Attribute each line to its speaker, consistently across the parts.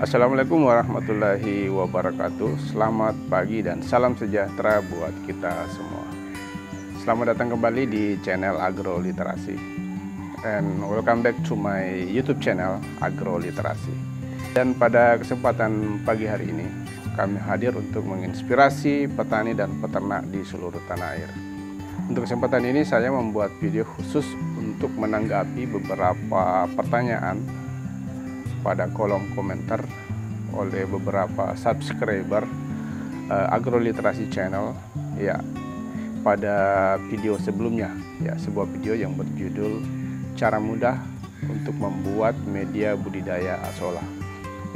Speaker 1: Assalamualaikum warahmatullahi wabarakatuh. Selamat pagi dan salam sejahtera buat kita semua. Selamat datang kembali di channel Agroliterasi. And welcome back to my YouTube channel Agroliterasi. Dan pada kesempatan pagi hari ini kami hadir untuk menginspirasi petani dan peternak di seluruh tanah air. Untuk kesempatan ini saya membuat video khusus untuk menanggapi beberapa pertanyaan pada kolom komentar oleh beberapa subscriber Agroliterasi channel ya pada video sebelumnya ya, sebuah video yang berjudul cara mudah untuk membuat media budidaya asola.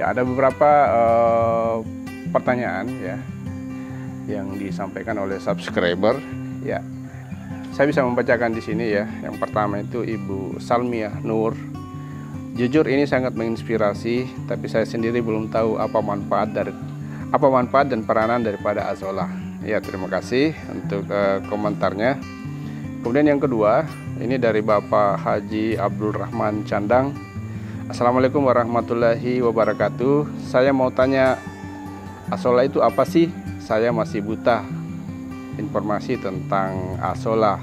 Speaker 1: Ya, ada beberapa pertanyaan ya yang disampaikan oleh subscriber ya. Saya bisa membacakan di sini ya. Yang pertama itu Ibu Salmiah Nur. Jujur ini sangat menginspirasi, tapi saya sendiri belum tahu apa manfaat dan peranan daripada asola. Ya, terima kasih untuk komentarnya. Kemudian yang kedua, ini dari Bapak Haji Abdul Rahman Candang. Assalamualaikum warahmatullahi wabarakatuh. Saya mau tanya, asola itu apa sih? Saya masih buta informasi tentang asola.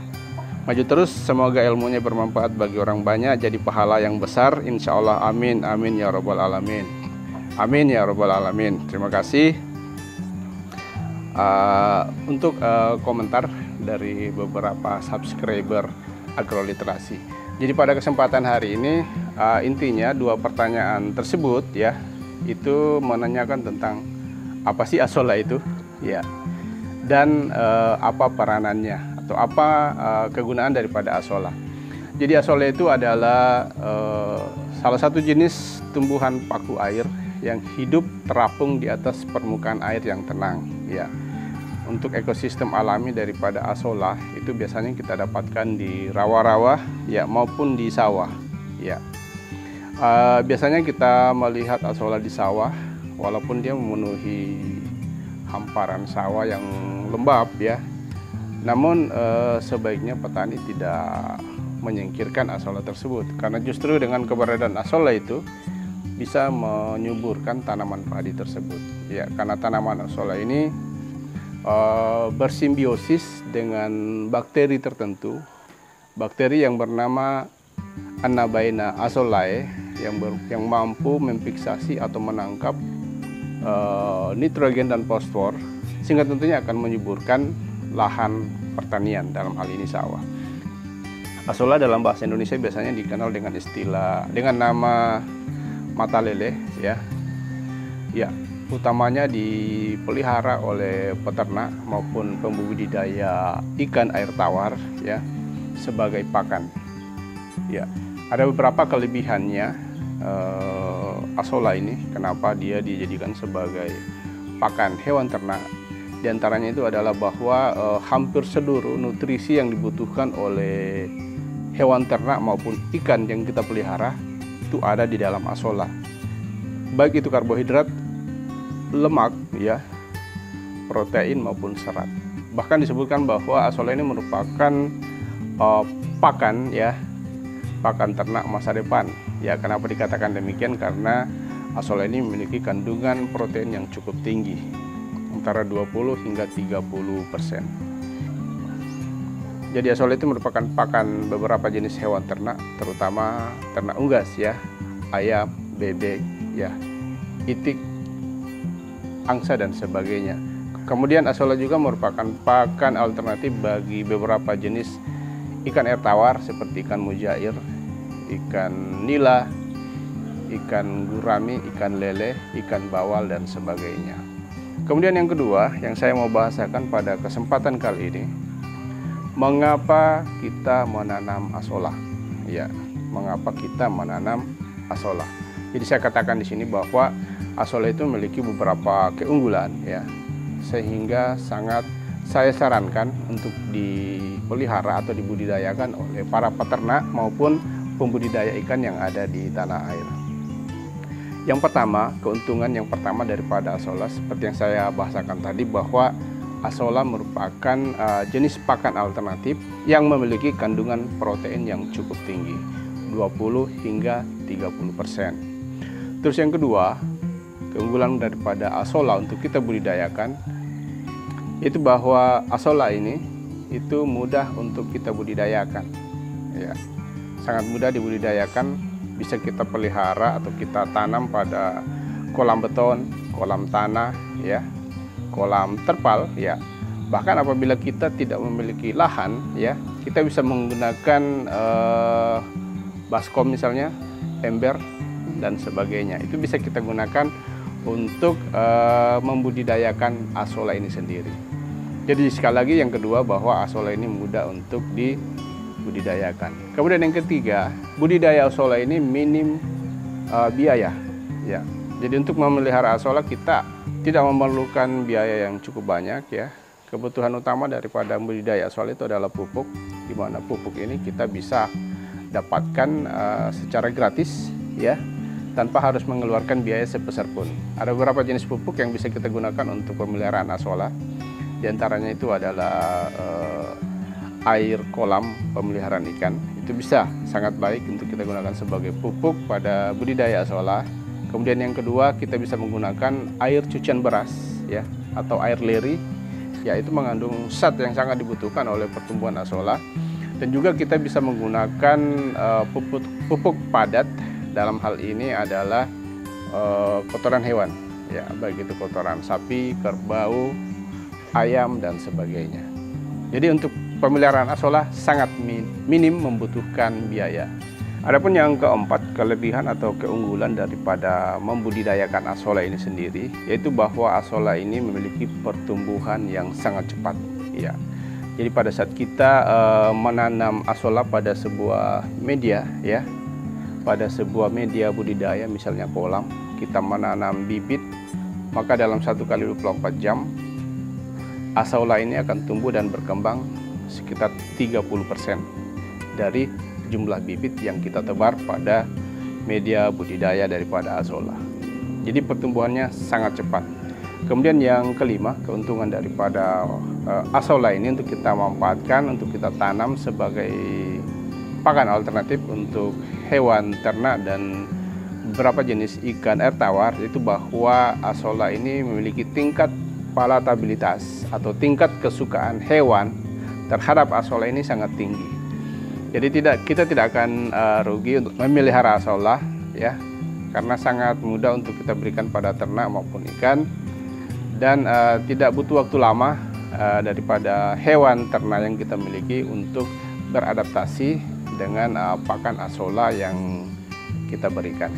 Speaker 1: Maju terus, semoga ilmunya bermanfaat bagi orang banyak, jadi pahala yang besar, insya Allah. Amin, amin ya robbal alamin. Amin ya robbal alamin. Terima kasih untuk komentar dari beberapa subscriber Agroliterasi. Jadi pada kesempatan hari ini intinya dua pertanyaan tersebut ya, itu menanyakan tentang apa sih asola itu ya, dan apa peranannya atau apa kegunaan daripada asola. Jadi asola itu adalah salah satu jenis tumbuhan paku air yang hidup terapung di atas permukaan air yang tenang ya. Untuk ekosistem alami daripada asola itu biasanya kita dapatkan di rawa-rawa ya maupun di sawah ya. Biasanya kita melihat asola di sawah walaupun dia memenuhi hamparan sawah yang lembab ya. Namun sebaiknya petani tidak menyingkirkan asola tersebut, karena justru dengan keberadaan asola itu bisa menyuburkan tanaman padi tersebut ya, karena tanaman asola ini bersimbiosis dengan bakteri tertentu, bakteri yang bernama Anabaena asolae yang mampu memfiksasi atau menangkap nitrogen dan fosfor, sehingga tentunya akan menyuburkan lahan pertanian, dalam hal ini sawah. Asola dalam bahasa Indonesia biasanya dikenal dengan nama mata leleh ya. Ya, utamanya dipelihara oleh peternak maupun pembudidaya ikan air tawar ya sebagai pakan. Ya, ada beberapa kelebihannya asola ini, kenapa dia dijadikan sebagai pakan hewan ternak. Di antaranya itu adalah bahwa hampir seluruh nutrisi yang dibutuhkan oleh hewan ternak maupun ikan yang kita pelihara itu ada di dalam asola. Baik itu karbohidrat, lemak, ya, protein maupun serat. Bahkan disebutkan bahwa asola ini merupakan pakan ya, pakan ternak masa depan. Ya, kenapa dikatakan demikian? Karena asola ini memiliki kandungan protein yang cukup tinggi, antara 20 hingga 30%. Jadi asola itu merupakan pakan beberapa jenis hewan ternak, terutama ternak unggas ya, ayam, bebek, ya, itik, angsa dan sebagainya. Kemudian asola juga merupakan pakan alternatif bagi beberapa jenis ikan air tawar seperti ikan mujair, ikan nila, ikan gurami, ikan lele, ikan bawal dan sebagainya. Kemudian yang kedua yang saya mau bahasakan pada kesempatan kali ini, mengapa kita menanam asola? Ya, mengapa kita menanam asola? Jadi saya katakan di sini bahwa asola itu memiliki beberapa keunggulan ya, sehingga sangat saya sarankan untuk dipelihara atau dibudidayakan oleh para peternak maupun pembudidaya ikan yang ada di tanah air. Yang pertama, keuntungan yang pertama daripada asola seperti yang saya bahasakan tadi, bahwa asola merupakan jenis pakan alternatif yang memiliki kandungan protein yang cukup tinggi, 20 hingga 30%. Terus yang kedua, keunggulan daripada Azolla untuk kita budidayakan itu bahwa Azolla ini itu mudah untuk kita budidayakan, ya, sangat mudah dibudidayakan, bisa kita pelihara atau kita tanam pada kolam beton, kolam tanah, ya, kolam terpal, ya. Bahkan apabila kita tidak memiliki lahan, ya, kita bisa menggunakan baskom misalnya, ember dan sebagainya. Itu bisa kita gunakan untuk membudidayakan Azolla ini sendiri. Jadi sekali lagi yang kedua bahwa Azolla ini mudah untuk dibudidayakan. Kemudian yang ketiga, budidaya Azolla ini minim biaya, ya. Jadi untuk memelihara Azolla kita tidak memerlukan biaya yang cukup banyak, ya. Kebutuhan utama daripada budidaya Azolla itu adalah pupuk, di mana pupuk ini kita bisa dapatkan secara gratis, ya, tanpa harus mengeluarkan biaya sebesar pun. Ada beberapa jenis pupuk yang bisa kita gunakan untuk pemeliharaan Azolla. Di antaranya itu adalah air kolam pemeliharaan ikan. Itu bisa sangat baik untuk kita gunakan sebagai pupuk pada budidaya Azolla. Kemudian yang kedua, kita bisa menggunakan air cucian beras, ya, atau air leri, yaitu mengandung zat yang sangat dibutuhkan oleh pertumbuhan Azolla. Dan juga kita bisa menggunakan pupuk padat. Dalam hal ini adalah kotoran hewan, ya, baik itu kotoran sapi, kerbau, ayam dan sebagainya. Jadi untuk pemeliharaan Azolla sangat minim membutuhkan biaya. Adapun yang keempat, kelebihan atau keunggulan daripada membudidayakan Azolla ini sendiri, yaitu bahwa Azolla ini memiliki pertumbuhan yang sangat cepat, ya. Jadi pada saat kita menanam Azolla pada sebuah media, ya, pada sebuah media budidaya misalnya kolam, kita menanam bibit, maka dalam 1 kali 24 jam Azolla ini akan tumbuh dan berkembang sekitar 30% dari jumlah bibit yang kita tebar pada media budidaya daripada Azolla. Jadi pertumbuhannya sangat cepat. Kemudian yang kelima, keuntungan daripada Azolla ini untuk kita manfaatkan, untuk kita tanam sebagai pakan alternatif untuk hewan ternak dan beberapa jenis ikan air tawar, itu bahwa Azolla ini memiliki tingkat palatabilitas atau tingkat kesukaan hewan terhadap Azolla ini sangat tinggi. Jadi kita tidak akan rugi untuk memelihara Azolla, ya, karena sangat mudah untuk kita berikan pada ternak maupun ikan, dan tidak butuh waktu lama daripada hewan ternak yang kita miliki untuk beradaptasi dengan pakan Azolla yang kita berikan.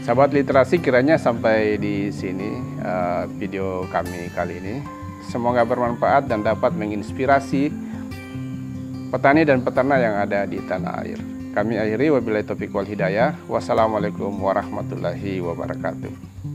Speaker 1: Sahabat literasi, kiranya sampai di sini video kami kali ini. Semoga bermanfaat dan dapat menginspirasi petani dan peternak yang ada di tanah air. Kami akhiri, wabillahi taufiq wal hidayah. Wassalamualaikum warahmatullahi wabarakatuh.